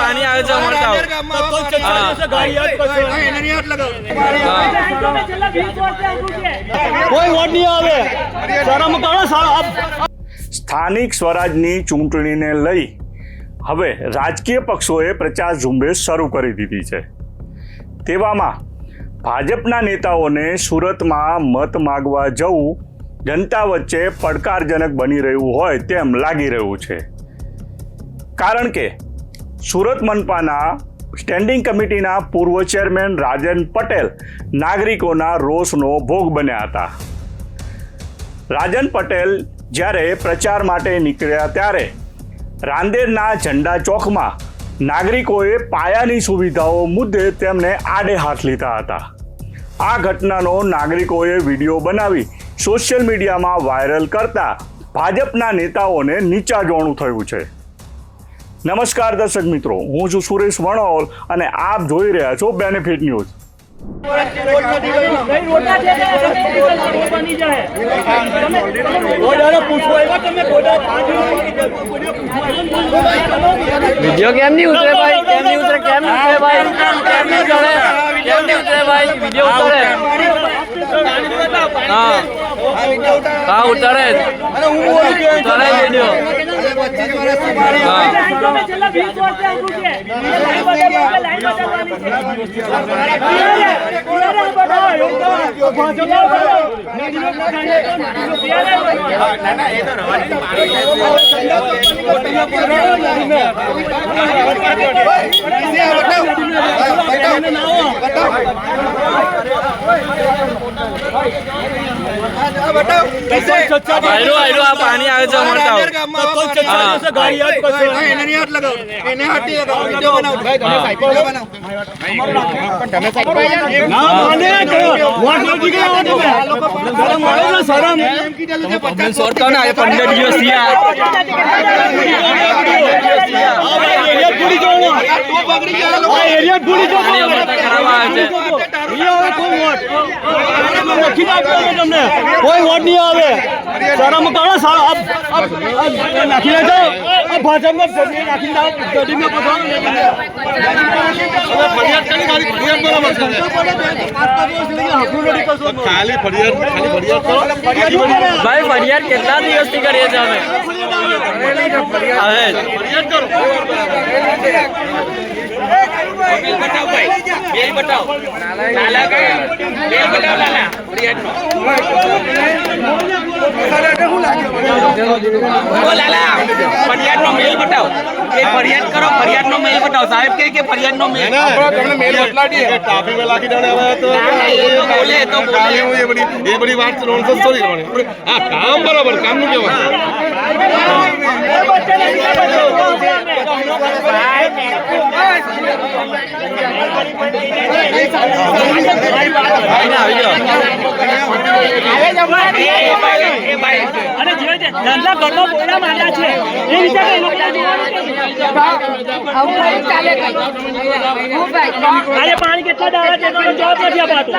પાણી આવે છે મળતા કોઈ વોટ નહીં આવે. શરમ કરો સાહેબ. સ્થાનિક સ્વરાજની ચૂંટણીને લઈ હવે રાજકીય પક્ષોએ પ્રચાર ઝુંબેશ શરૂ કરી દીધી છે. તેવામાં ભાજપના નેતાઓને સુરતમાં મત માગવા જવું જનતા વચ્ચે પડકારજનક બની રહ્યું હોય તેમ લાગી રહ્યું છે. કારણ કે સુરત મનપાના સ્ટેન્ડિંગ કમિટીના પૂર્વ ચેરમેન રાજન પટેલ નાગરિકોના રોષનો ભોગ બન્યા હતા. રાજન પટેલ જ્યારે પ્રચાર માટે નીકળ્યા ત્યારે રાંદેરના ઝંડા ચોકમાં નાગરિકોએ પાયાની સુવિધાઓ મુદ્દે તેમને આડે હાથ લીધા હતા. આ ઘટનાનો નાગરિકોએ વિડીયો બનાવી સોશિયલ મીડિયામાં વાયરલ કરતા ભાજપના નેતાઓને નીચાજોણું થયું છે. નમસ્કાર દર્શક મિત્રો, હું છું સુરેશ વણોલ અને આપ જોઈ રહ્યા છો બેનિફિટ ન્યૂઝ. વિડિયો કેમ નહીં ઉતરે ભાઈ? કેમ નહીં ઉતરે? કેમ નહીં ઉતરે ભાઈ? કેમ નહીં ઉતરે? કેમ નહીં ઉતરે ભાઈ? વિડિયો ઉતરે. હા હા ઉતરે ઉતરે વિડિયો. આ પાણી આવે છે મળતા કોઈ વોટ નહીં આવે. શરમ કરો સાહેબ. નાખી લેજો ભાજપમાં નાખી દો ગાડીમાં ભાઈ ફરિયાદ કેટલા દિવસથી કરીએ છીએ અમે. ફરિયાદનો મેલ બતાવો. ફરિયાદ કરો, ફરિયાદનો મેલ બતાવો. સાહેબ કે ફરિયાદનો મેલ ટ્રાફિક में लाखी डाले हुए तो બોલે તો બોલે. ये बड़ी बात नॉनसेंस थोड़ी है. हां काम बराबर काम નું કેવા પાણી કેટલા દાડા છે જવાબ નથી અપાતો.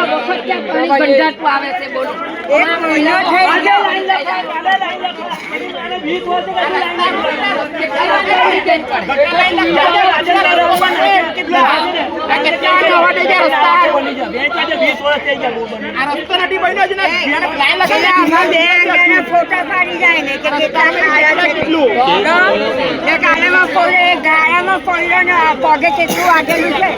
આવે છે બોલો. એક મહિનો થઈ ગયો. પગે કેટલું આગેલું છે.